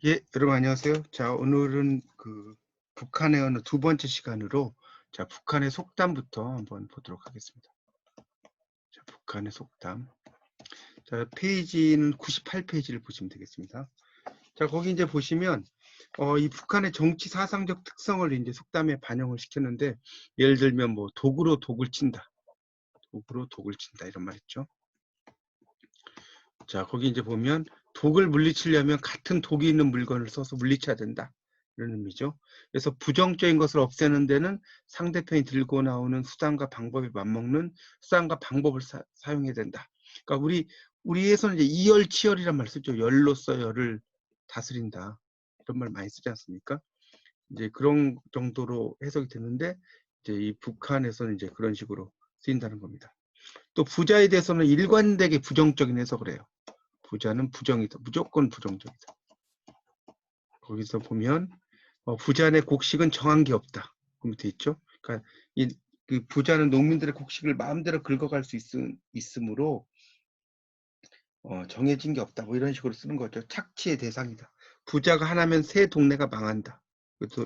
예, 여러분 안녕하세요. 자, 오늘은 북한의 언어 두 번째 시간으로 북한의 속담부터 한번 보도록 하겠습니다. 자, 북한의 속담. 자, 페이지는 98페이지를 보시면 되겠습니다. 자, 거기 이제 보시면 이 북한의 정치 사상적 특성을 이제 속담에 반영을 시켰는데, 예를 들면 뭐 독으로 독을 친다. 독으로 독을 친다 이런 말 있죠. 자, 거기 이제 보면 독을 물리치려면 같은 독이 있는 물건을 써서 물리쳐야 된다. 이런 의미죠. 그래서 부정적인 것을 없애는 데는 상대편이 들고 나오는 수단과 방법이 맞먹는 수단과 방법을 사용해야 된다. 그러니까 우리에서는 이제 이열치열이란 말 쓰죠. 열로써 열을 다스린다. 이런 말 많이 쓰지 않습니까? 이제 그런 정도로 해석이 되는데, 이제 이 북한에서는 이제 그런 식으로 쓰인다는 겁니다. 또 부자에 대해서는 일관되게 부정적인 해석을 해요. 부자는 부정이다. 무조건 부정적이다. 거기서 보면 부자의 곡식은 정한 게 없다. 그렇게 돼 있죠. 그러니까 그 부자는 농민들의 곡식을 마음대로 긁어갈 수 있으므로 정해진 게 없다. 뭐 이런 식으로 쓰는 거죠. 착취의 대상이다. 부자가 하나면 새 동네가 망한다.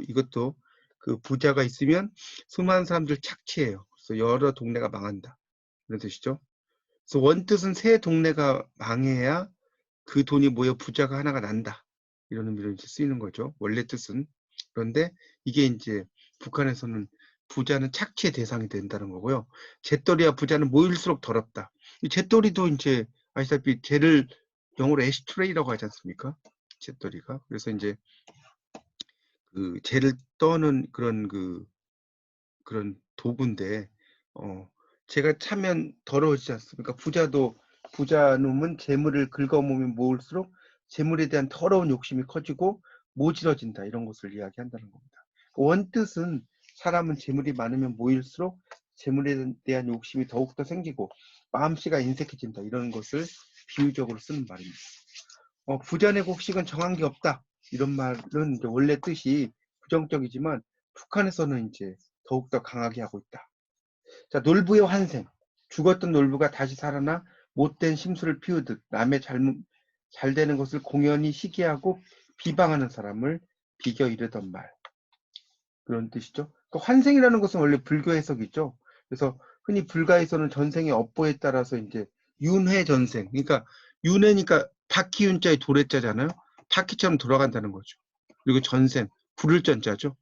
이것도 그 부자가 있으면 수많은 사람들 착취해요. 그래서 여러 동네가 망한다. 그런 뜻이죠. 그래서 원뜻은 새 동네가 망해야 그 돈이 모여 부자가 하나가 난다. 이런 의미로 이제 쓰이는 거죠. 원래 뜻은. 그런데 이게 이제 북한에서는 부자는 착취의 대상이 된다는 거고요. 재떨이와 부자는 모일수록 더럽다. 이 재떨이도 이제 아시다시피 재를 영어로 애시트레이라고 하지 않습니까? 재떨이가. 그래서 이제 그 재를 떠는 그런 도구인데, 제가 차면 더러워지지 않습니까? 부자 놈은 재물을 긁어모으면 모을수록 재물에 대한 더러운 욕심이 커지고 모질어진다. 이런 것을 이야기한다는 겁니다. 원뜻은 사람은 재물이 많으면 모일수록 재물에 대한 욕심이 더욱더 생기고 마음씨가 인색해진다. 이런 것을 비유적으로 쓰는 말입니다. 부자의 곡식은 정한 게 없다. 이런 말은 이제 원래 뜻이 부정적이지만 북한에서는 이제 더욱더 강하게 하고 있다. 자, 놀부의 환생. 죽었던 놀부가 다시 살아나 못된 심술을 피우듯 남의 잘 되는 것을 공연히 시기하고 비방하는 사람을 비겨 이르던 말. 그런 뜻이죠. 그 환생이라는 것은 원래 불교 해석이죠. 그래서 흔히 불가에서는 전생의 업보에 따라서 이제 윤회전생. 그러니까 윤회니까 바퀴윤자에 도래자잖아요. 바퀴처럼 돌아간다는 거죠. 그리고 전생, 부를 전자죠.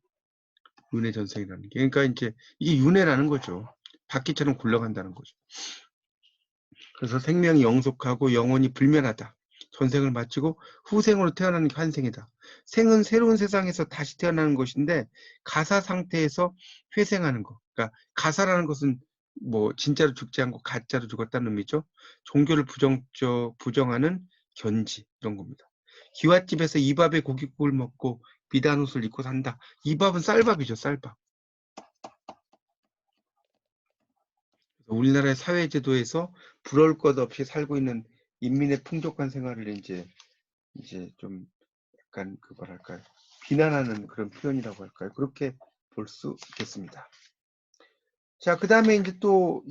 윤회전생이라는 게. 그러니까 이제 이게 윤회라는 거죠. 바퀴처럼 굴러간다는 거죠. 그래서 생명이 영속하고 영혼이 불멸하다. 전생을 마치고 후생으로 태어나는 게 환생이다. 생은 새로운 세상에서 다시 태어나는 것인데 가사 상태에서 회생하는 거. 그러니까 가사라는 것은 뭐 진짜로 죽지 않고 가짜로 죽었다는 의미죠. 종교를 부정하는 견지 이런 겁니다. 기와집에서 이밥에 고깃국을 먹고 비단 옷을 입고 산다. 이밥은 쌀밥이죠. 쌀밥. 우리나라의 사회제도에서 부러울 것 없이 살고 있는 인민의 풍족한 생활을 이제 좀 약간 뭐랄까요, 비난하는 그런 표현이라고 할까요? 그렇게 볼 수 있겠습니다. 자, 그 다음에 이제 또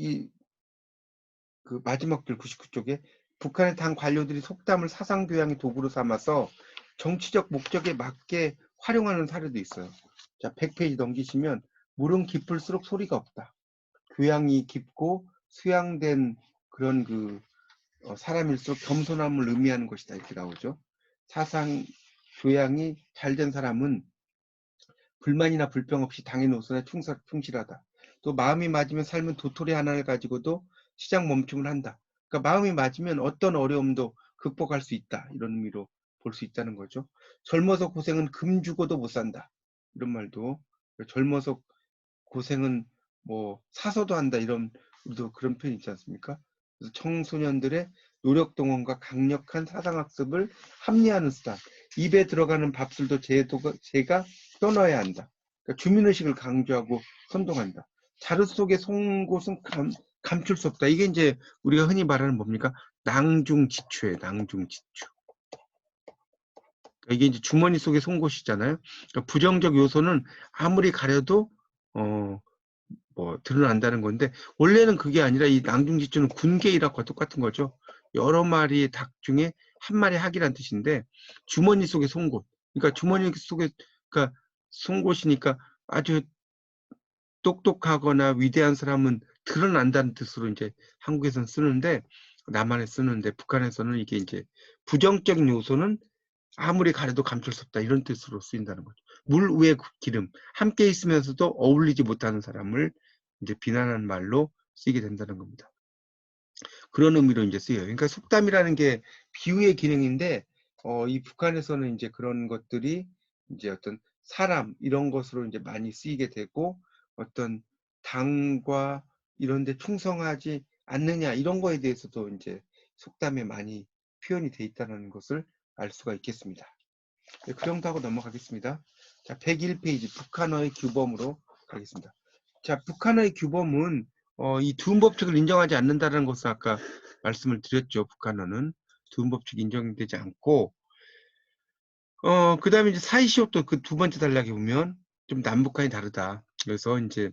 그 마지막 줄 99쪽에 북한의 당 관료들이 속담을 사상교양의 도구로 삼아서 정치적 목적에 맞게 활용하는 사례도 있어요. 자, 100페이지 넘기시면 물은 깊을수록 소리가 없다. 교양이 깊고 수양된 그런 사람일수록 겸손함을 의미하는 것이다. 이렇게 나오죠. 사상 교양이 잘된 사람은 불만이나 불평 없이 당의 노선에 충실하다. 또 마음이 맞으면 삶은 도토리 하나를 가지고도 시작 멈춤을 한다. 그러니까 마음이 맞으면 어떤 어려움도 극복할 수 있다. 이런 의미로 볼 수 있다는 거죠. 젊어서 고생은 금 주고도 못 산다. 이런 말도, 젊어서 고생은 뭐 사서도 한다. 우리도 그런 표현 있지 않습니까? 그래서 청소년들의 노력 동원과 강력한 사상학습을 합리화하는 수단. 입에 들어가는 밥술도 제가 떠나야 한다. 그러니까 주민의식을 강조하고 선동한다. 자루 속의 송곳은 감출 수 없다. 이게 이제 우리가 흔히 말하는 뭡니까? 낭중지추예요. 낭중지추. 그러니까 이게 이제 주머니 속의 송곳이잖아요. 그러니까 부정적 요소는 아무리 가려도 드러난다는 건데, 원래는 그게 아니라 이 낭중지추는 군계일학과 똑같은 거죠. 여러 마리의 닭 중에 한 마리 학이란 뜻인데, 주머니 속의 송곳. 그러니까 주머니 속에, 그러니까 숨은 곳이니까 아주 똑똑하거나 위대한 사람은 드러난다는 뜻으로 이제 한국에서는 쓰는데, 남한에 쓰는데, 북한에서는 이게 이제 부정적인 요소는 아무리 가려도 감출 수 없다, 이런 뜻으로 쓰인다는 거죠. 물 위에 기름, 함께 있으면서도 어울리지 못하는 사람을 이제 비난하는 말로 쓰이게 된다는 겁니다. 그런 의미로 이제 쓰여요. 그러니까 속담이라는 게 비유의 기능인데, 이 북한에서는 이제 그런 것들이 이제 어떤 사람 이런 것으로 이제 많이 쓰이게 되고, 어떤 당과 이런 데 충성하지 않느냐 이런 거에 대해서도 이제 속담에 많이 표현이 돼 있다는 것을 알 수가 있겠습니다. 네, 그 정도 하고 넘어가겠습니다. 자, 101페이지 북한어의 규범으로 가겠습니다. 자, 북한어의 규범은 이 두음 법칙을 인정하지 않는다는 것을 아까 말씀을 드렸죠. 북한어는 두음 법칙이 인정되지 않고, 그 다음에 이제 사이시옷도 그 두 번째 단락에 보면 좀 남북한이 다르다. 그래서 이제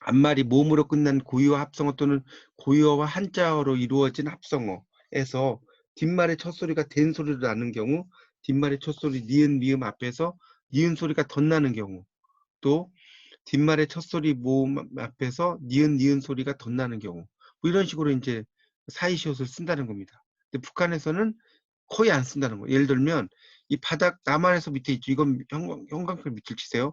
앞말이 모음으로 끝난 고유어 합성어 또는 고유어와 한자어로 이루어진 합성어에서 뒷말의 첫 소리가 된 소리로 나는 경우, 뒷말의 첫 소리 니은 미음 앞에서 니은 소리가 덧나는 경우, 또 뒷말의 첫 소리 모음 앞에서 니은 소리가 덧나는 경우, 뭐 이런 식으로 이제 사이시옷을 쓴다는 겁니다. 근데 북한에서는 거의 안 쓴다는 거예요. 예를 들면 이 바닥 남한에서 밑에 있죠. 이건 형광펜 밑줄 치세요.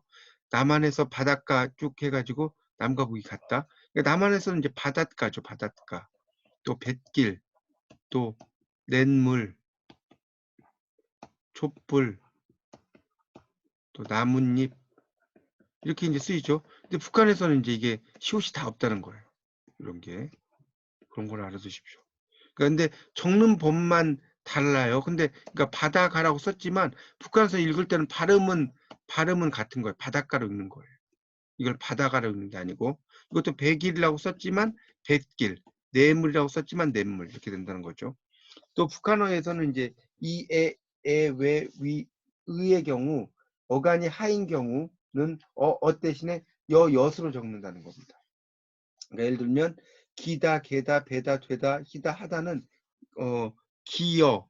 남한에서 바닷가 쭉 해가지고 남과 북이 같다. 그러니까 남한에서는 이제 바닷가죠. 바닷가. 또 뱃길, 또 냇물, 촛불, 또 나뭇잎 이렇게 이제 쓰이죠. 근데 북한에서는 이제 이게 시옷이 다 없다는 거예요. 이런 게. 그런 걸 알아두십시오. 그러니까 근데 적는 법만 달라요. 근데 그러니까 바다가라고 썼지만 북한에서 읽을 때는 발음은 같은 거예요. 바닷가로 읽는 거예요. 이걸 바다가로 읽는 게 아니고, 이것도 백일이라고 썼지만 뱃길, 뇌물이라고 썼지만 냇물 이렇게 된다는 거죠. 또 북한어에서는 이제 이, 에, 왜, 위, 의의 경우, 어간이 하인 경우는 대신에 엿으로 적는다는 겁니다. 그러니까 예를 들면 기다, 게다, 배다, 되다, 희다, 하다는 기여,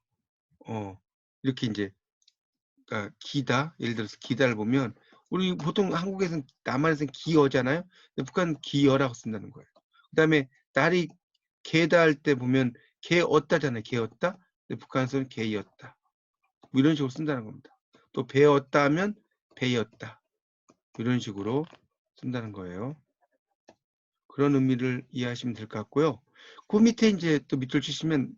이렇게 이제, 그러니까 기다, 예를 들어서 기다를 보면 우리 보통 한국에서는 남한에서는 기어잖아요. 근데 북한은 기여라고 쓴다는 거예요. 그다음에 날이 개다 할 때 보면 개었다잖아요. 개었다. 근데 북한에서는 개였다. 뭐 이런 식으로 쓴다는 겁니다. 또 배었다 하면 배였다. 이런 식으로 쓴다는 거예요. 그런 의미를 이해하시면 될 것 같고요. 그 밑에 이제 또 밑줄 치시면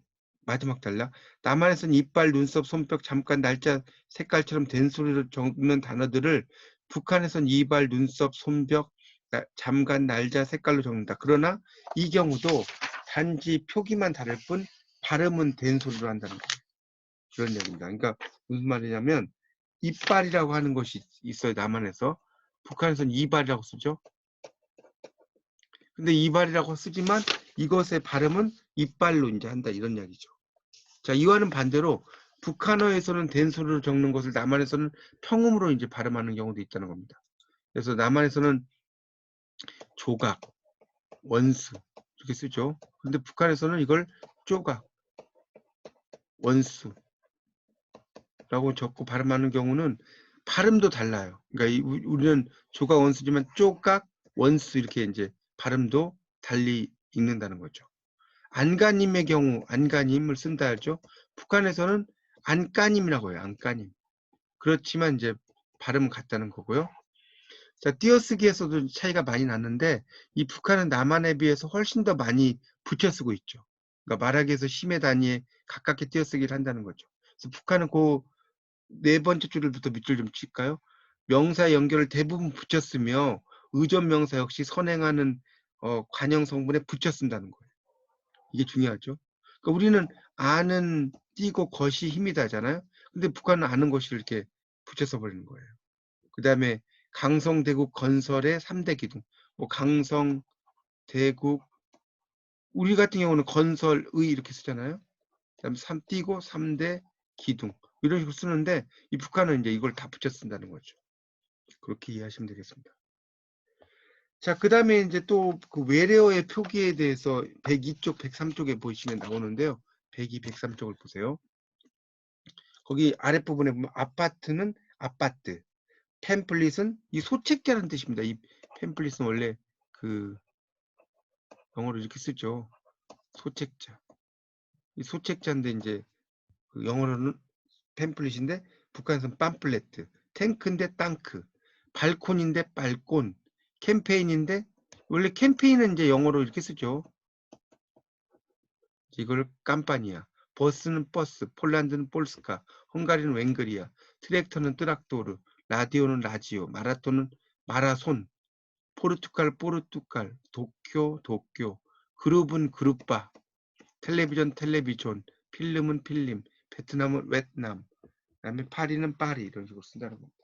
마지막 단락. 남한에서는 이빨, 눈썹, 손뼉, 잠깐, 날짜, 색깔처럼 된 소리로 적는 단어들을 북한에서는 이발, 눈썹, 손뼉, 잠깐, 날짜, 색깔로 적는다. 그러나 이 경우도 단지 표기만 다를 뿐 발음은 된 소리로 한다는 거예요. 그런 얘기입니다. 그러니까 무슨 말이냐면 이빨이라고 하는 것이 있어요. 남한에서. 북한에서는 이발이라고 쓰죠. 근데 이발이라고 쓰지만 이것의 발음은 이빨로 이제 한다 이런 이야기죠. 자, 이와는 반대로 북한어에서는 된 소리로 적는 것을 남한에서는 평음으로 이제 발음하는 경우도 있다는 겁니다. 그래서 남한에서는 조각, 원수 이렇게 쓰죠. 근데 북한에서는 이걸 쪼각, 원수라고 적고 발음하는 경우는 발음도 달라요. 그러니까 우리는 조각, 원수지만 쪼각, 원수 이렇게 이제 발음도 달리 읽는다는 거죠. 안가님의 경우 안가님을 쓴다 하죠. 북한에서는 안까님이라고 해요. 안까님. 그렇지만 이제 발음은 같다는 거고요. 자, 띄어쓰기에서도 차이가 많이 났는데 이 북한은 남한에 비해서 훨씬 더 많이 붙여 쓰고 있죠. 그러니까 말하기에서 심의 단위에 가깝게 띄어쓰기를 한다는 거죠. 그래서 북한은 그 네 번째 줄부터 밑줄 좀 칠까요? 명사 연결을 대부분 붙여 쓰며 의존 명사 역시 선행하는 관형 성분에 붙여 쓴다는 거예요. 이게 중요하죠. 그러니까 우리는 아는 띄고 것이 힘이 다잖아요. 근데 북한은 아는 것을 이렇게 붙여서 버리는 거예요. 그 다음에 강성, 대국, 건설의 3대 기둥. 뭐 강성, 대국, 우리 같은 경우는 건설의 이렇게 쓰잖아요. 그다음에 3 띄고 3대 기둥. 이런 식으로 쓰는데 이 북한은 이제 이걸 다 붙여 쓴다는 거죠. 그렇게 이해하시면 되겠습니다. 자, 그 다음에 이제 또 그 외래어의 표기에 대해서 102쪽, 103쪽에 보시면 나오는데요. 102, 103쪽을 보세요. 거기 아랫부분에 보면 아파트는 아파트, 팸플릿은 이 소책자라는 뜻입니다. 이 팸플릿은 원래 그 영어로 이렇게 쓰죠. 소책자. 이 소책자인데 이제 그 영어로는 팸플릿인데 북한에서는 팜플레트. 탱크인데 땅크. 발콘인데 발콘. 캠페인인데 원래 캠페인은 이제 영어로 이렇게 쓰죠. 이걸 깜파니아. 버스는 버스, 폴란드는 폴스카, 헝가리는 웬그리아, 트랙터는 트락토르, 라디오는 라지오, 마라톤은 마라손, 포르투갈 포르투갈, 도쿄 도쿄, 그룹은 그룹바, 텔레비전 텔레비전, 필름은 필름, 베트남은 베트남, 그다음에 파리는 파리 이런 식으로 쓴다는 겁니다.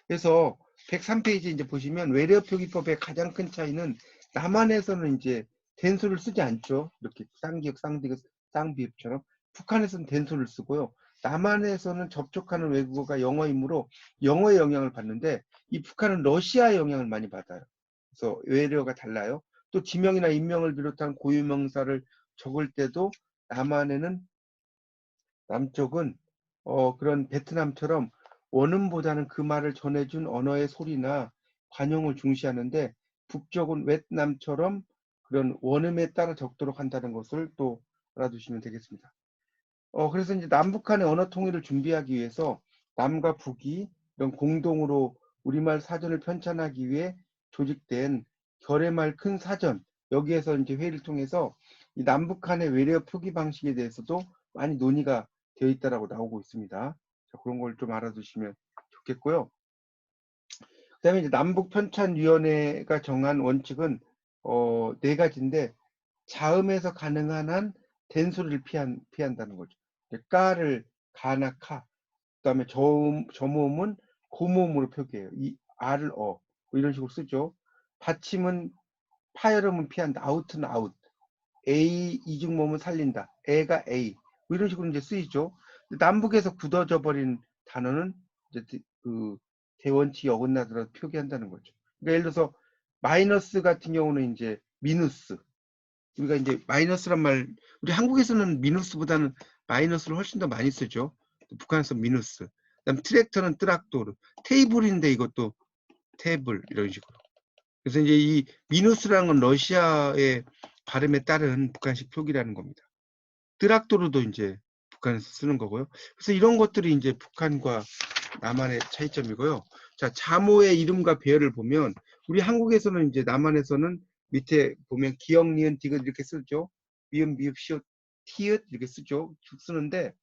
그래서 103페이지 이제 보시면 외래어 표기법의 가장 큰 차이는 남한에서는 이제 된수를 쓰지 않죠. 이렇게 쌍기역, 쌍디귿, 쌍비읍처럼 북한에서는 된수를 쓰고요. 남한에서는 접촉하는 외국어가 영어이므로 영어의 영향을 받는데 이 북한은 러시아의 영향을 많이 받아요. 그래서 외래어가 달라요. 또 지명이나 인명을 비롯한 고유명사를 적을 때도 남한에는 남쪽은 그런 베트남처럼 원음보다는 그 말을 전해준 언어의 소리나 관용을 중시하는데 북쪽은 베트남처럼 그런 원음에 따라 적도록 한다는 것을 또 알아두시면 되겠습니다. 그래서 이제 남북한의 언어 통일을 준비하기 위해서 남과 북이 이런 공동으로 우리말 사전을 편찬하기 위해 조직된 결의말 큰 사전 여기에서 이제 회의를 통해서 이 남북한의 외래어 표기 방식에 대해서도 많이 논의가 되어 있다라고 나오고 있습니다. 자, 그런 걸 좀 알아두시면 좋겠고요. 그다음에 이제 남북편찬위원회가 정한 원칙은 네 가지인데 자음에서 가능한 한 된소리를 피한다는 거죠. 까를 가나 카, 그다음에 저모음은 고모음으로 표기해요. 이 아를 뭐 이런 식으로 쓰죠. 받침은 파열음은 피한다. 아웃은 아웃. A 이중모음은 살린다. 애가 A. 뭐 이런 식으로 이제 쓰이죠. 남북에서 굳어져 버린 단어는 이제 그 대원칙이 어긋나더라도 표기한다는 거죠. 그러니까 예를 들어서 마이너스 같은 경우는 이제 미누스. 우리가 이제 마이너스란 말, 우리 한국에서는 미누스보다는 마이너스를 훨씬 더 많이 쓰죠. 북한에서 미누스. 그다음 트랙터는 트락토르. 테이블인데 이것도 테이블 이런 식으로. 그래서 이제 이 미누스라는 건 러시아의 발음에 따른 북한식 표기라는 겁니다. 트락토르도 이제 북한에서 쓰는 거고요. 그래서 이런 것들이 이제 북한과 남한의 차이점이고요. 자, 자모의 이름과 배열을 보면 우리 한국에서는 이제 남한에서는 밑에 보면 기역, 니은, 디귿 이렇게 쓰죠. 미음, 미읍, 시옷, 티읕 이렇게 쓰죠. 쭉 쓰는데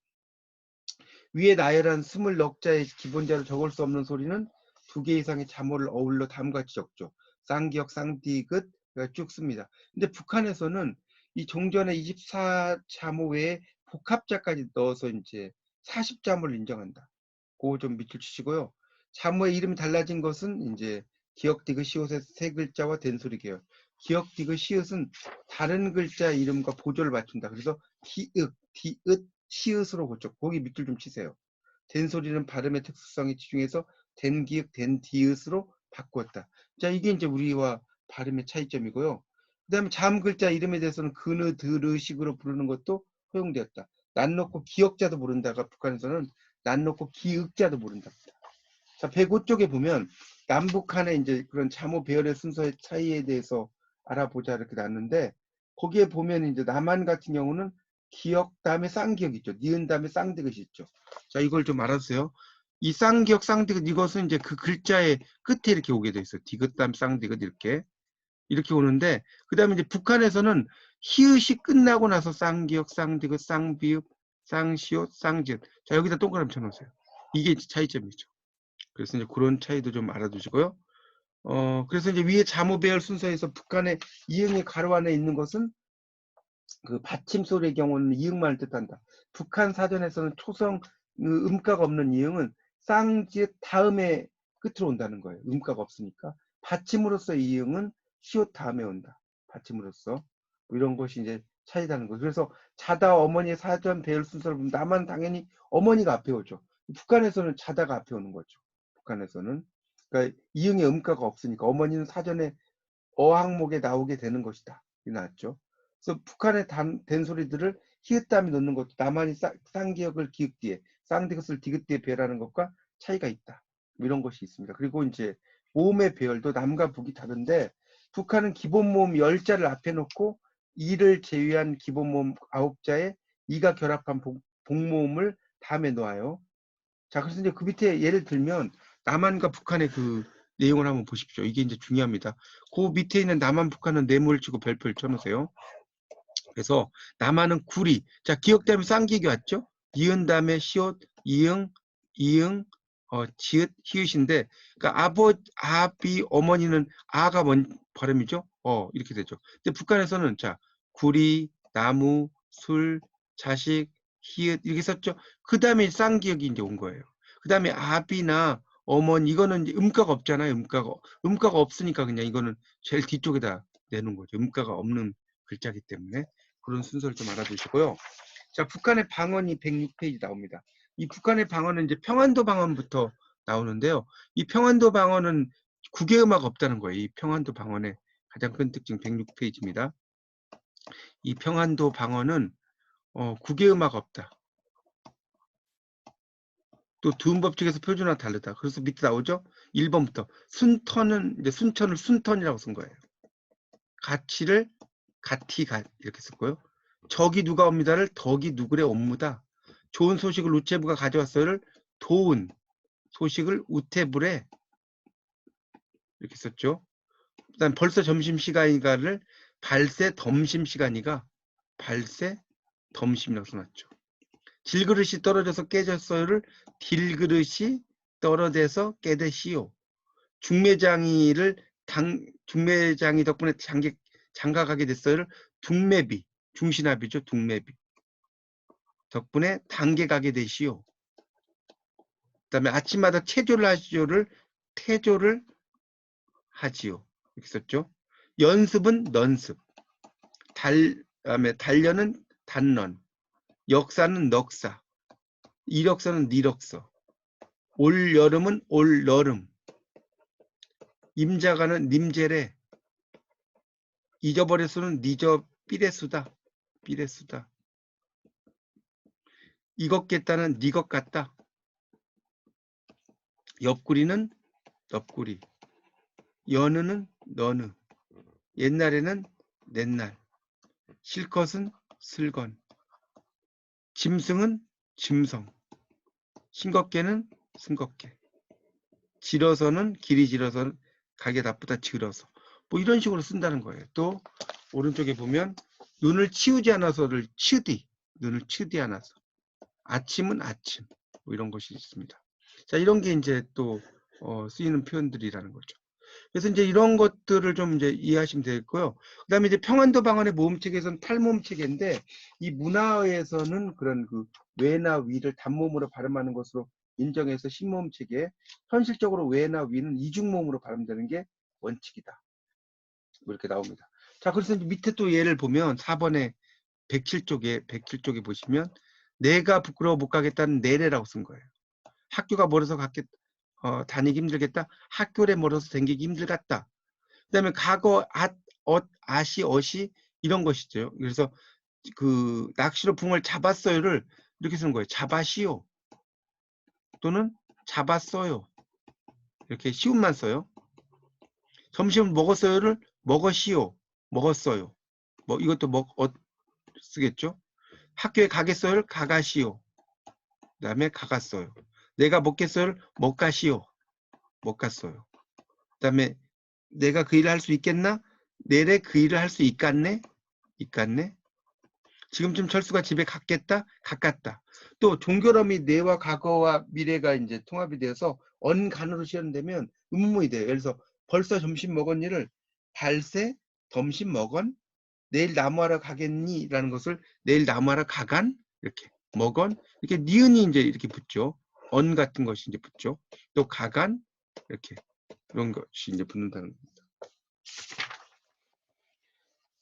위에 나열한 20넉자의 기본자로 적을 수 없는 소리는 2개 이상의 자모를 어울러 다음과 같이 적죠. 쌍기역, 쌍디귿 쭉 씁니다. 근데 북한에서는 이 종전의 24자모 외에 복합자까지 넣어서 이제 40자모를 인정한다. 그거 좀 밑줄 치시고요. 자모의 이름이 달라진 것은 이제 기역, 디귿, 시옷의 세 글자와 된소리 계열. 기역, 디귿, 시옷은 다른 글자 이름과 보조를 맞춘다. 그래서 디귿, 디귿, 시읒으로 고쳐. 거기 밑줄 좀 치세요. 된소리는 발음의 특수성에 집중해서 된기역, 된디읒으로 바꾸었다. 자, 이게 이제 우리와 발음의 차이점이고요. 그 다음에 자음 글자 이름에 대해서는 그느, 드르식으로 부르는 것도 허용되었다. 난 놓고 기역자도 부른다가 북한에서는 난 놓고 기읍자도 모른다. 자, 105쪽에 보면 남북한의 이제 그런 자모 배열의 순서의 차이에 대해서 알아보자 이렇게 놨는데 거기에 보면 이제 남한 같은 경우는 기역 다음에 쌍기역 있죠. 니은 다음에 쌍디귿이 있죠. 자, 이걸 좀 알아주세요. 이 쌍기역, 쌍디귿 이것은 이제 그 글자의 끝에 이렇게 오게 돼 있어요. 디귿 다음 쌍디귿 이렇게 오는데 그 다음에 이제 북한에서는 히읗이 끝나고 나서 쌍기역, 쌍디귿, 쌍비읍, 쌍시옷, 쌍지읒. 자, 여기다 동그라미 쳐놓으세요. 이게 차이점이죠. 그래서 이제 그런 차이도 좀 알아두시고요. 그래서 이제 위에 자모 배열 순서에서 북한의 이응의 가로 안에 있는 것은 그 받침 소리의 경우는 이응만을 뜻한다. 북한 사전에서는 초성 음가가 없는 이응은 쌍지읒 다음에 끝으로 온다는 거예요. 음가가 없으니까. 받침으로서 이응은 시옷 다음에 온다. 받침으로써 뭐 이런 것이 이제 차이다는 거예요. 그래서 자다 어머니의 사전 배열 순서를 보면 남한 당연히 어머니가 앞에 오죠. 북한에서는 자다가 앞에 오는 거죠. 북한에서는 그러니까 이응의 음가가 없으니까 어머니는 사전에 어항목에 나오게 되는 것이다. 이 나왔죠. 그래서 북한의 된 소리들을 히읗 다음에 넣는 것도 남한이 쌍기역을 기역 뒤에 쌍디귿을 디귿뒤에 배열하는 것과 차이가 있다. 이런 것이 있습니다. 그리고 이제 모음의 배열도 남과 북이 다른데 북한은 기본 모음 10자를 앞에 놓고 2를 제외한 기본 모음 9자에 2가 결합한 복모음을 다음에 놓아요. 자, 그래서 이제 그 밑에 예를 들면 남한과 북한의 그 내용을 한번 보십시오. 이게 이제 중요합니다. 그 밑에 있는 남한, 북한은 네모를 치고 별표를 쳐놓으세요. 그래서 남한은 구리. 자, 기억되면 쌍기기 왔죠? 이은 다음에 시옷, 이응, 지읒, 히읗인데, 그러니까 아비, 어머니는 아가 뭔 발음이죠? 이렇게 되죠. 근데 북한에서는 자, 구리, 나무, 술, 자식, 히읗 이렇게 썼죠. 그 다음에 쌍기역이 이제 온 거예요. 그 다음에 아비나 어머니 이거는 이제 음가가 없잖아요. 음가가 없으니까 그냥 이거는 제일 뒤쪽에다 내는 거죠. 음가가 없는 글자기 때문에 그런 순서를 좀 알아두시고요. 자, 북한의 방언이 106페이지 나옵니다. 이 북한의 방언은 이제 평안도 방언부터 나오는데요. 이 평안도 방언은 국외음악 없다는 거예요. 이 평안도 방언의 가장 큰 특징 106페이지입니다. 이 평안도 방언은 국외음악 없다. 또 두음법칙에서 표준화 다르다. 그래서 밑에 나오죠. 1번부터 순턴은 이제 순천을 순턴이라고 쓴 거예요. 가치를 가티가 이렇게 썼고요. 적이 누가 옵니다를 덕이 누구래 옵니다. 좋은 소식을 우체부가 가져왔어요를 도운 소식을 우태불에 이렇게 썼죠. 그다음 벌써 점심시간이가를 발세 덤심시간이가 발세 덤심이라고 써놨죠. 질그릇이 떨어져서 깨졌어요를 딜그릇이 떨어져서 깨듯이요. 중매장이 덕분에 장가가게 됐어요를 둥매비 중신합이죠. 둥매비 덕분에 단계 가게 되시오. 그 다음에 아침마다 체조를 하시오를 태조를 하지요. 이렇게 썼죠. 연습은 넌습. 다음에 단련은 단런. 역사는 넉사. 이력서는 니력서. 올 여름은 올여름. 임자가는 님제래. 잊어버렸으는 니저 삐레수다. 삐레수다. 이것겠다는 니것 같다. 옆구리는 넙구리. 여느는 너느. 옛날에는 옛날. 실컷은 슬건. 짐승은 짐성. 싱겁게는 싱겁게. 질어서는 길이 질어서는 가게 나쁘다 질어서. 뭐 이런 식으로 쓴다는 거예요. 또 오른쪽에 보면 눈을 치우지 않아서를 치우디. 눈을 치우디 않아서. 아침은 아침. 뭐 이런 것이 있습니다. 자, 이런 게 이제 또 쓰이는 표현들이라는 거죠. 그래서 이제 이런 것들을 좀 이제 이해하시면 되겠고요. 그 다음에 이제 평안도 방언의 모음체계에서는 탈모음체계인데 이 문화에서는 그런 그 외나 위를 단모음으로 발음하는 것으로 인정해서 신모음체계, 현실적으로 외나 위는 이중모음으로 발음되는 게 원칙이다. 이렇게 나옵니다. 자, 그래서 이제 밑에 또 예를 보면 4번에 107쪽에 보시면 내가 부끄러워 못 가겠다는 내래라고 쓴 거예요. 학교가 멀어서 다니기 힘들겠다. 학교에 멀어서 다니기 힘들겠다. 그 다음에 과거, 아시, 어시 이런 것이죠. 그래서 그 낚시로 붕어를 잡았어요를 이렇게 쓰는 거예요. 잡아시오 또는 잡았어요. 이렇게 시음만 써요. 점심을 먹었어요를 먹었시오. 먹었어요. 뭐 이것도 쓰겠죠. 학교에 가겠어요를 가가시오. 그 다음에 가갔어요. 내가 먹겠어요를 먹가시오. 먹갔어요. 그 다음에 내가 그 일을 할 수 있겠나? 내래 그 일을 할 수 있겠네? 있겠네? 지금쯤 철수가 집에 갔겠다? 갔겠다. 또 종결음이 내와 과거와 미래가 이제 통합이 되어서 언간으로 시연되면 의문문이 돼요. 그래서 벌써 점심 먹었니를 발세 점심 먹언 내일 나무하러 가겠니? 라는 것을 내일 나무하러 가간 이렇게 먹언 이렇게 니은이 이제 이렇게 붙죠. 언 같은 것이 이제 붙죠. 또 가간 이렇게 이런 것이 이제 붙는다는 겁니다.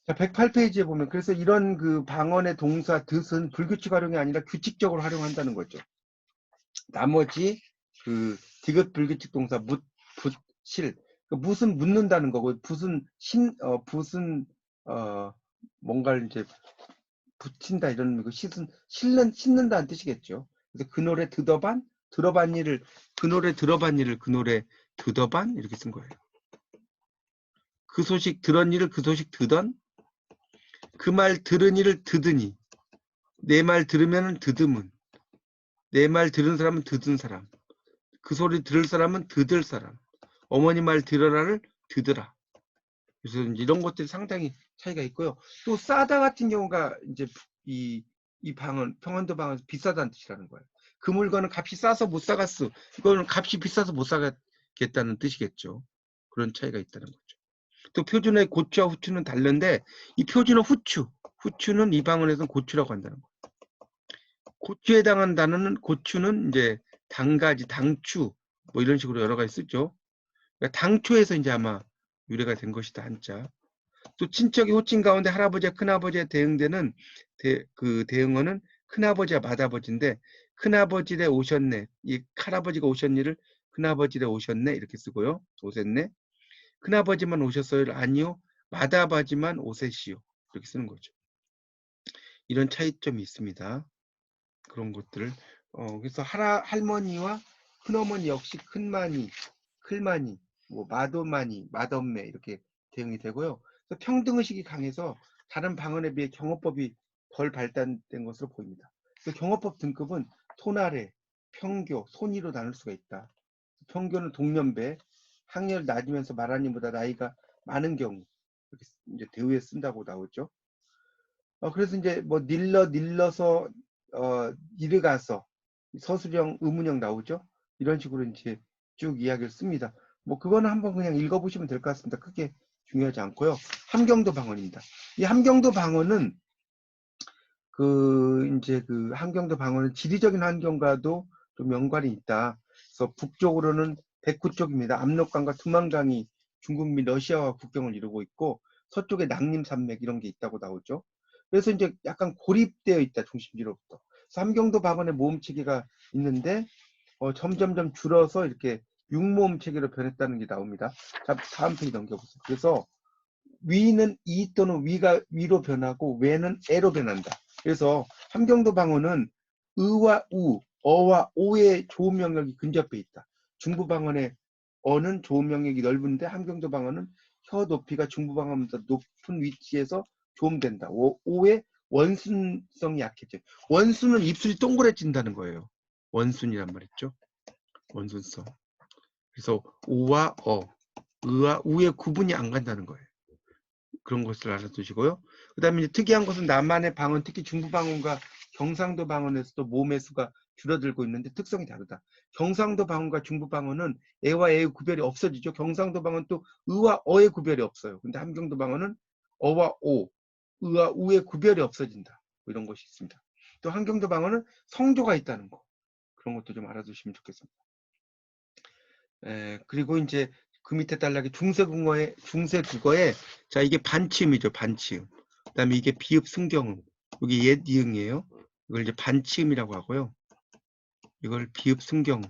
자, 108페이지에 보면 그래서 이런 그 방언의 동사 뜻은 불규칙 활용이 아니라 규칙적으로 활용한다는 거죠. 나머지 그 디귿 불규칙 동사 묻, 붓, 실 그 묻은 묻는다는 거고 붓은 붓은 뭔가를 이제 붙인다 이런 거 씻는다는 뜻이겠죠. 그래서 그 노래 듣어반, 들어반 일을, 그 노래 들어반 일을 그 노래 듣어반 이렇게 쓴 거예요. 그 소식 들은 일을 그 소식 듣던, 그 말 들은 일을 듣으니, 내 말 들으면은 듣음은, 내 말 들은 사람은 듣은 사람, 그 소리 들을 사람은 듣을 사람, 어머니 말 들어라를 듣으라. 그래서 이런 것들이 상당히 차이가 있고요. 또 싸다 같은 경우가 이제 이 방은 평안도 방은 비싸다는 뜻이라는 거예요. 그 물건은 값이 싸서 못 사갔어. 이거는 값이 비싸서 못 사겠다는 뜻이겠죠. 그런 차이가 있다는 거죠. 또 표준어의 고추와 후추는 다른데 이 표준어 후추는 이 방언에서는 고추라고 한다는 거예요. 고추에 해당하는 단어는 고추는 이제 당가지, 당추 뭐 이런 식으로 여러 가지 쓰죠. 그러니까 당초에서 이제 아마 유래가 된 것이다 한자. 또 친척이 호칭 가운데 할아버지와 큰아버지에 대응되는 그 대응어는 큰아버지와 맏아버지인데 큰아버지래 오셨네. 이 할아버지가 오셨니를 큰아버지래 오셨네 이렇게 쓰고요. 오셨네. 큰아버지만 오셨어요? 아니요. 맏아버지만 오세시요. 이렇게 쓰는 거죠. 이런 차이점이 있습니다. 그런 것들을 그래서 할머니와 큰어머니 역시 큰마니, 클마니, 뭐 맏어마니, 맏엄매 이렇게 대응이 되고요. 그래서 평등의식이 강해서 다른 방언에 비해 경어법이 덜 발달된 것으로 보입니다. 그래서 경어법 등급은 손아래, 평교, 손이로 나눌 수가 있다. 평교는 동년배, 학년을 낮으면서 말하는 이보다 나이가 많은 경우 이렇게 이제 대우에 쓴다고 나오죠. 그래서 이제 뭐 일러서 이르가서 서술형, 의문형 나오죠. 이런 식으로 이제 쭉 이야기를 씁니다. 뭐 그거는 한번 그냥 읽어보시면 될 것 같습니다. 크게 중요하지 않고요. 함경도 방언입니다. 이 함경도 방언은 이제 그 함경도 방언은 지리적인 환경과도 좀 연관이 있다. 그래서 북쪽으로는 백구 쪽입니다. 압록강과 두만강이 중국 및 러시아와 국경을 이루고 있고 서쪽에 낭림산맥 이런 게 있다고 나오죠. 그래서 이제 약간 고립되어 있다 중심지로부터. 그래서 함경도 방언의 모음 체계가 있는데 점점점 줄어서 이렇게 육모음 체계로 변했다는 게 나옵니다. 자, 다음 페이지 넘겨보세요. 그래서 위는 이 또는 위가 위로 변하고 외는 에로 변한다. 그래서 함경도 방언은 의와 우, 어와 오의 조음 영역이 근접해 있다. 중부 방언의 어는 조음 영역이 넓은데 함경도 방언은 혀 높이가 중부 방언보다 높은 위치에서 조음된다. 오의 원순성이 약해져. 원순은 입술이 동그래진다는 거예요. 원순이란 말이죠. 원순성. 그래서 오와 어, 의와 우의 구분이 안 간다는 거예요. 그런 것을 알아두시고요. 그 다음에 특이한 것은 남한의 방언, 특히 중부 방언과 경상도 방언에서도 모음의 수가 줄어들고 있는데 특성이 다르다. 경상도 방언과 중부 방언은 에와 에의 구별이 없어지죠. 경상도 방언은 또 의와 어의 구별이 없어요. 근데 함경도 방언은 어와 오, 의와 우의 구별이 없어진다. 뭐 이런 것이 있습니다. 또 함경도 방언은 성조가 있다는 거. 그런 것도 좀 알아두시면 좋겠습니다. 그리고 이제 그 밑에 단락에 중세국어에 자 이게 반치음이죠. 반치음. 그 다음에 이게 비읍 승경음. 여기 옛 이응이에요. 이걸 이제 반치음이라고 하고요. 이걸 비읍 승경음.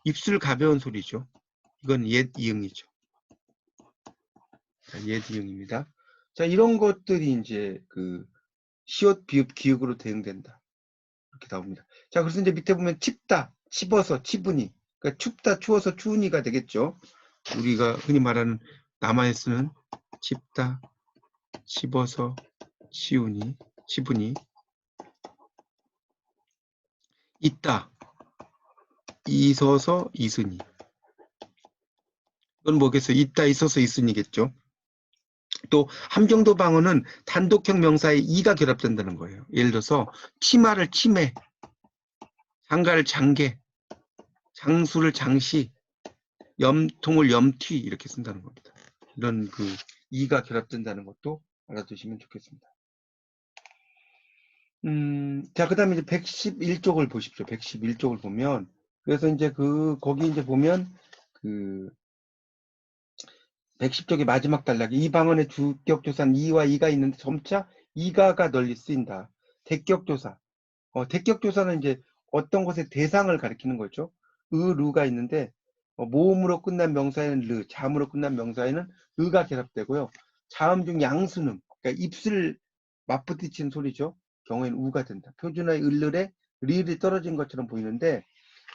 입술 가벼운 소리죠. 이건 옛 이응이죠. 옛 이응입니다. 자 이런 것들이 이제 그 시옷 비읍 기역으로 대응된다. 이렇게 나옵니다. 자 그래서 이제 밑에 보면 칩다, 칩어서, 치분이. 그러니까 춥다, 추워서 추운이가 되겠죠. 우리가 흔히 말하는 남한에 쓰는 칩다, 칩어서, 치우니, 치분이. 있다, 있어서, 있으니. 이건 뭐겠어요? 있다, 있어서, 있으니겠죠. 또 함경도 방언은 단독형 명사에 이가 결합된다는 거예요. 예를 들어서 치마를 치매, 장가를 장계, 장수를 장시, 염통을 염튀 이렇게 쓴다는 겁니다. 이런 그 이가 결합된다는 것도 알아두시면 좋겠습니다. 자, 그 다음에 이제 111쪽을 보십시오. 111쪽을 보면, 그래서 이제 거기 이제 보면, 110쪽의 마지막 단락에 이 방언의 주격조사는 이와 이가 있는데 점차 이가가 널리 쓰인다. 대격조사. 대격조사는 이제 어떤 것의 대상을 가리키는 거죠. 루가 있는데, 모음으로 끝난 명사에는 르, 자음으로 끝난 명사에는 의가 결합되고요. 자음 중 양수는, 그러니까 입술 맞부딪히는 소리죠. 경우에는 우가 된다. 표준어의 을르에 리을이 떨어진 것처럼 보이는데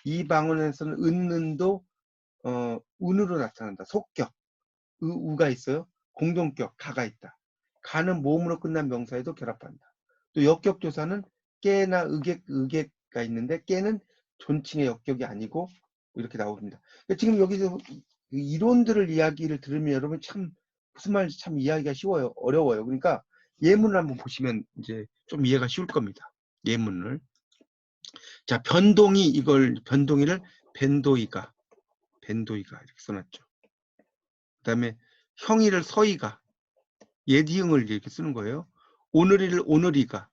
이 방언에서는 은는도 운으로 나타난다. 속격, 우가 있어요. 공동격, 가가 있다. 가는 모음으로 끝난 명사에도 결합한다. 또 역격조사는 깨나 의객가 있는데 깨는 존칭의 역격이 아니고 이렇게 나옵니다. 지금 여기서 이론들을 이야기를 들으면 여러분 참 무슨 말인지 참 이해하기가 쉬워요. 어려워요. 그러니까 예문을 한번 보시면 이제 좀 이해가 쉬울 겁니다. 예문을. 자, 변동이를 벤도이가 이렇게 써놨죠. 그 다음에 형이를 서이가, 예디응을 이렇게 쓰는 거예요. 오늘이를 오늘이가,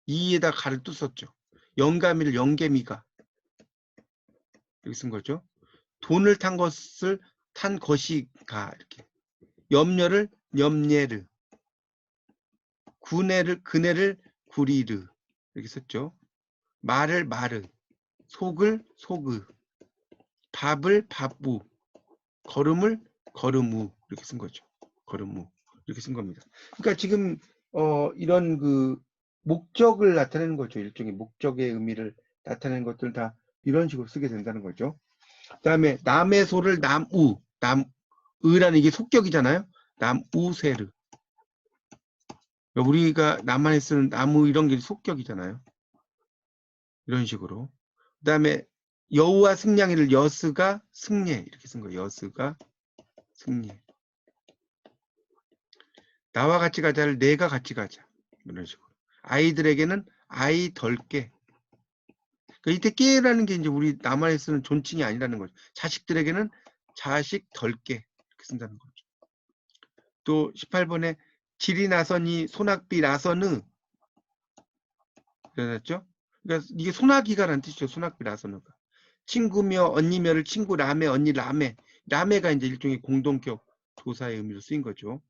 이에다 가를 또 썼죠. 영감이를 영개미가 이렇게 쓴 거죠. 돈을 탄 것을 탄 것이가 이렇게. 염려를 염예르, 그네를 구리르 이렇게 썼죠. 말을 마르, 속을 소그, 밥을 밥부, 걸음을 걸음우 이렇게 쓴 거죠. 걸음우 이렇게 쓴 겁니다. 그러니까 지금 이런 그 목적을 나타내는 거죠. 일종의 목적의 의미를 나타내는 것들 다 이런 식으로 쓰게 된다는 거죠. 그다음에 남의 소를 남으라는 이게 속격이잖아요. 남우세르. 우리가 남한에 쓰는 나무 이런 게 속격이잖아요. 이런 식으로. 그다음에 여우와 승냥이를 여스가 승예 이렇게 쓴 거예요. 여스가 승예. 나와 같이 가자를 내가 같이 가자. 이런 식으로. 아이들에게는 아이 덜게. 그러니까 이때 깨라는 게 이제 우리 남한에 쓰는 존칭이 아니라는 거죠. 자식들에게는 자식 덜게 이렇게 쓴다는 거죠. 또 18번에 질이 나서니 소낙비 나서느 그랬죠. 그러니까 이게 소나기가라는 뜻이죠. 소낙비 나서느가. 친구며 언니며를 친구 라메 언니 라메가 이제 일종의 공동격 조사의 의미로 쓰인 거죠.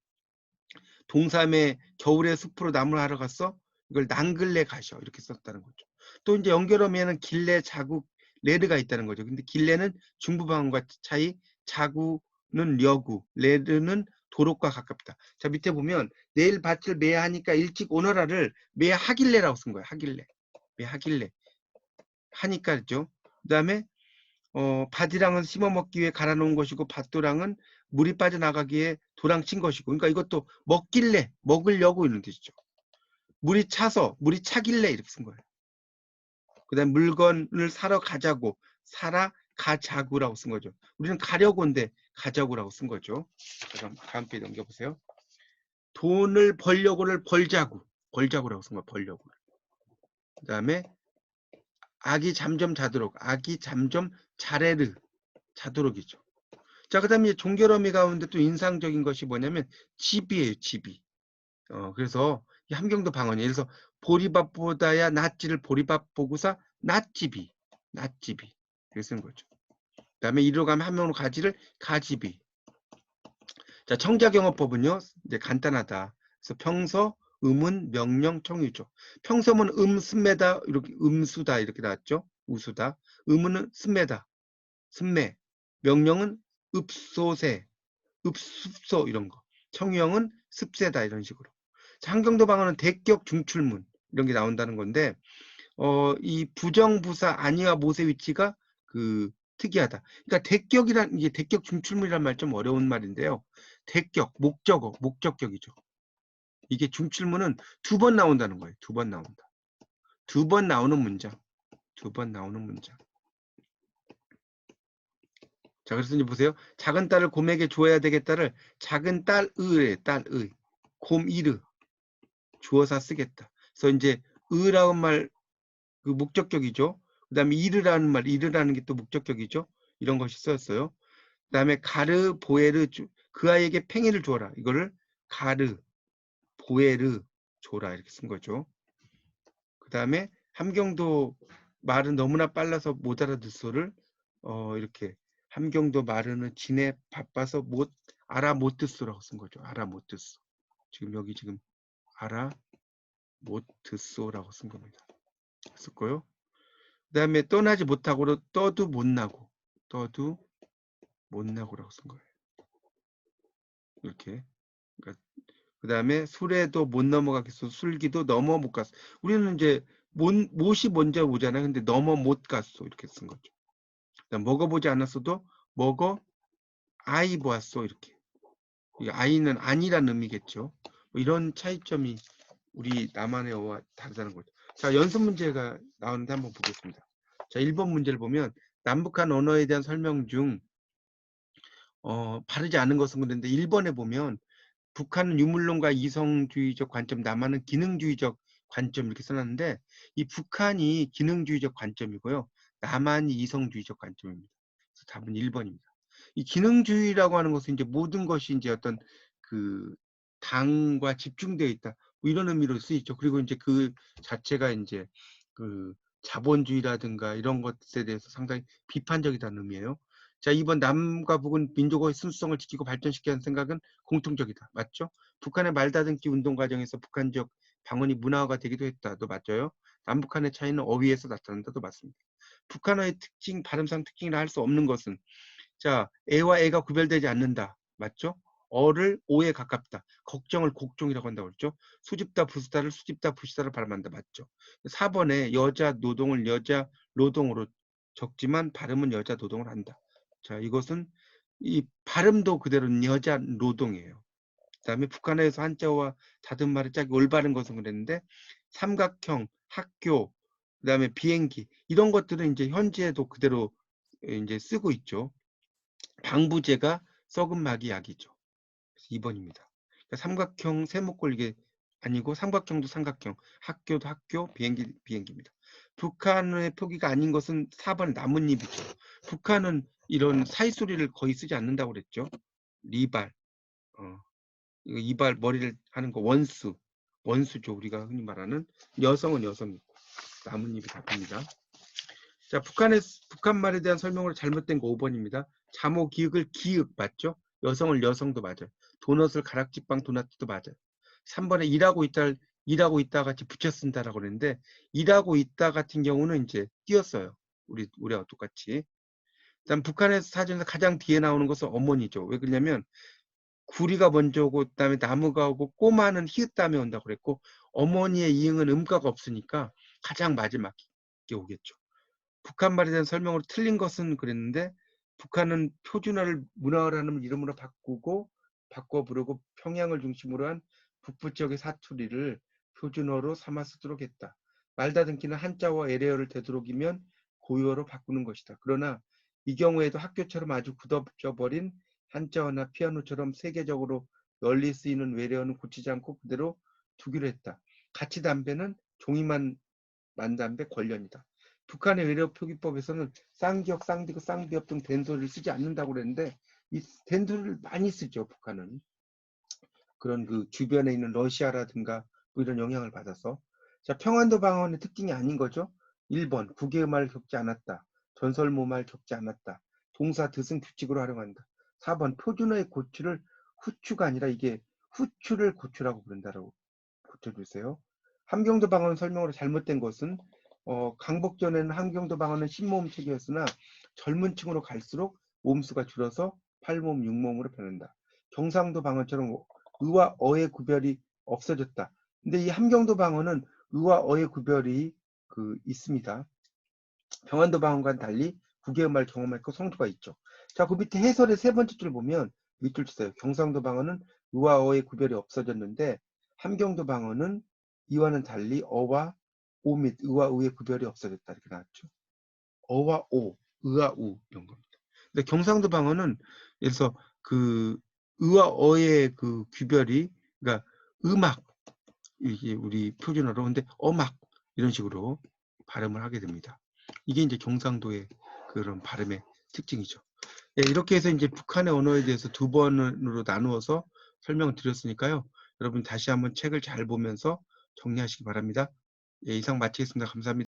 동삼에 겨울에 숲으로 나무를 하러 갔어. 이걸 난글래 가셔 이렇게 썼다는 거죠. 또 이제 연결하면은 길래 자국 레르가 있다는 거죠. 근데 길래는 중부방언과 차이, 자구는 여구, 레르는 도록과 가깝다. 자 밑에 보면 내일 밭을 매야 하니까 일찍 오너라를 매야 하길래라고 쓴 거예요. 하길래, 매야 하길래 하니까 그죠. 그다음에 밭이랑은 심어 먹기 위해 갈아 놓은 것이고 밭도랑은 물이 빠져나가기에 도랑 친 것이고 그러니까 이것도 먹길래 먹으려고 이런 뜻이죠. 물이 차길래 이렇게 쓴 거예요. 그다음 물건을 사러 가자고 사라 가자구라고 쓴 거죠. 우리는 가려고인데 가자구라고 쓴 거죠. 그럼 다음 페이지 넘겨보세요. 돈을 벌려고를 벌자구라고 쓴 거예요. 벌려고. 그다음에 아기 잠좀 자도록 아기 잠좀 자레르 자도록이죠. 자, 그 다음에 종결어미 가운데 또 인상적인 것이 뭐냐면 집이에요, 집이. 그래서 이 함경도 방언이에요. 그래서 보리밥보다야 낫지를 보리밥 보고사 낫집이. 이렇게 쓰는 거죠. 그 다음에 이리로 가면 한명으로 가지를 가집이. 자, 청자경어법은요, 이제 간단하다. 그래서 평서, 음은, 명령, 청유죠. 평서면 습매다, 이렇게 음수다, 이렇게 나왔죠. 우수다. 음은 습매다, 습매. 명령은 읍소세, 읍습소 이런 거. 청유형은 습세다 이런 식으로. 한경도 방언은 대격 중출문 이런 게 나온다는 건데 이 부정부사 아니와 못의 위치가 그 특이하다. 그러니까 대격이란 이게 대격 중출문이란 말 좀 어려운 말인데요. 대격 목적격이죠. 이게 중출문은 두 번 나온다는 거예요. 두 번 나온다. 두 번 나오는 문장. 자, 그래서 이제 보세요. 작은 딸을 곰에게 줘야 되겠다를 작은 딸의, 곰이르 주어사 쓰겠다. 그래서 이제 의라는 말 그 목적격이죠. 그 다음에 이르라는 게 또 목적격이죠. 이런 것이 쓰였어요. 그 다음에 가르 보에르 그 아이에게 팽이를 주어라. 이거를 가르 보에르 줘라 이렇게 쓴 거죠. 그 다음에 함경도 말은 너무나 빨라서 못 알아듣소를 이렇게 함경도 말은 지네 바빠서 못 듣소라고 쓴 거죠. 알아 못 듣소. 지금 여기 알아 못 듣소라고 쓴 겁니다. 썼고요. 그 다음에 떠나지 못하고로 떠도 못 나고라고 쓴 거예요. 이렇게. 그러니까 그 다음에 술에도 못 넘어가겠어. 술기도 넘어 못 갔어. 우리는 이제 못이 먼저 오잖아요. 근데 넘어 못 갔소 이렇게 쓴 거죠. 그다음 먹어보지 않았어도 먹어 아이 보았소 이렇게. 이 아이는 아니란 의미겠죠. 뭐 이런 차이점이 우리 남한의 어와 다르다는 거죠. 자, 연습 문제가 나오는데 한번 보겠습니다. 자, 1번 문제를 보면 남북한 언어에 대한 설명 중 바르지 않은 것은 그런데 1번에 보면 북한은 유물론과 이성주의적 관점, 남한은 기능주의적 관점 이렇게 써놨는데 이 북한이 기능주의적 관점이고요. 남한이 이성주의적 관점입니다. 그래서 답은 1번입니다. 이 기능주의라고 하는 것은 이제 모든 것이 이제 어떤 그 당과 집중되어 있다. 뭐 이런 의미로 쓰이죠. 그리고 이제 그 자체가 이제 그 자본주의라든가 이런 것에 대해서 상당히 비판적이다는 의미예요. 자, 2번 남과 북은 민족의 순수성을 지키고 발전시키는 생각은 공통적이다. 맞죠? 북한의 말다듬기 운동 과정에서 북한 지역 방언이 문화화가 되기도 했다도 맞아요. 남북한의 차이는 어휘에서 나타난다도 맞습니다. 북한어의 특징, 발음상 특징이라 할 수 없는 것은 자, 애와 애가 구별되지 않는다. 맞죠? 어를 오에 가깝다. 걱정을 곡종이라고 한다고 그랬죠. 수집다 부수다를 수집다 부시다를 발음한다. 맞죠? 4번에 여자 노동을 여자 노동으로 적지만 발음은 여자 노동을 한다. 자, 이것은 이 발음도 그대로 여자 노동이에요. 그다음에 북한에서 한자와 다듬말을 짝이 올바른 것은 그랬는데 삼각형, 학교, 그다음에 비행기 이런 것들은 이제 현지에도 그대로 이제 쓰고 있죠. 방부제가 썩은 막이 약이죠. 2번입니다. 그러니까 삼각형 세모꼴 이게 아니고 삼각형도 삼각형, 학교도 학교, 비행기 비행기입니다. 북한의 표기가 아닌 것은 4번 나뭇잎이죠. 북한은 이런 사이소리를 거의 쓰지 않는다고 그랬죠. 리발, 이거 이발 머리를 하는 거 원수, 원수죠. 우리가 흔히 말하는 여성은 여성이고 나뭇잎이 답입니다. 자, 북한 말에 대한 설명으로 잘못된 거 5번입니다. 자모 기역을 기역 맞죠? 여성을 여성도 맞아요. 도넛을 가락지빵 도넛도 맞아요. 3번에 일하고 있다 같이 붙여 쓴다라고 그랬는데 일하고 있다 같은 경우는 이제 띄었어요. 우리하고 똑같이. 그다음 북한의 사전에서 가장 뒤에 나오는 것은 어머니죠. 왜 그러냐면 구리가 먼저 오고 그다음에 나무가 오고 꼬마는 히읗 다음에 온다고 그랬고 어머니의 이응은 음가가 없으니까 가장 마지막에 오겠죠. 북한 말에 대한 설명으로 틀린 것은 그랬는데 북한은 표준어를 문화어라는 이름으로 바꿔 부르고 평양을 중심으로 한 북부 지역의 사투리를 표준어로 삼아 쓰도록 했다. 말다듬기는 한자와 애래어를 되도록이면 고유어로 바꾸는 것이다. 그러나 이 경우에도 학교처럼 아주 굳어져 버린 한자어나 피아노처럼 세계적으로 널리 쓰이는 외래어는 고치지 않고 그대로 두기로 했다. 가치 담배는 종이만 만담배 관련이다. 북한의 외래어 표기법에서는 쌍기역, 쌍디귿, 쌍비읍 등 된소리를 쓰지 않는다고 그랬는데 이 된소리를 많이 쓰죠. 북한은. 그런 그 주변에 있는 러시아라든가 뭐 이런 영향을 받아서. 자, 평안도 방언의 특징이 아닌 거죠. 1번 국외말 겪지 않았다. 전설모말 겪지 않았다. 동사 드승 규칙으로 활용한다. 4번 표준어의 고추를 후추가 아니라 이게 후추를 고추라고 부른다라고 고쳐주세요. 함경도 방언 설명으로 잘못된 것은 강복전에는 함경도 방언은 10모음 책이었으나 젊은 층으로 갈수록 모음수가 줄어서 8모음, 6모음으로 변한다. 경상도 방언처럼 의와 어의 구별이 없어졌다. 근데 이 함경도 방언은 의와 어의 구별이 있습니다. 평안도 방언과는 달리 국외말 경험했고 성조가 있죠. 자, 그 밑에 해설의 세 번째 줄 보면 밑줄 주세요. 경상도 방언은 의와 어의 구별이 없어졌는데 함경도 방언은 이와는 달리 어와 오 및 의와 의의 구별이 없어졌다 이렇게 나왔죠. 어와 오, 의와 우 이런 겁니다. 근데 경상도 방언은 그래서 그 의와 어의 그 구별이 그러니까 음악 이게 우리 표준어로 근데 어막 이런 식으로 발음을 하게 됩니다. 이게 이제 경상도의 그런 발음의 특징이죠. 예, 이렇게 해서 이제 북한의 언어에 대해서 두 번으로 나누어서 설명을 드렸으니까요. 여러분 다시 한번 책을 잘 보면서 정리하시기 바랍니다. 예, 이상 마치겠습니다. 감사합니다.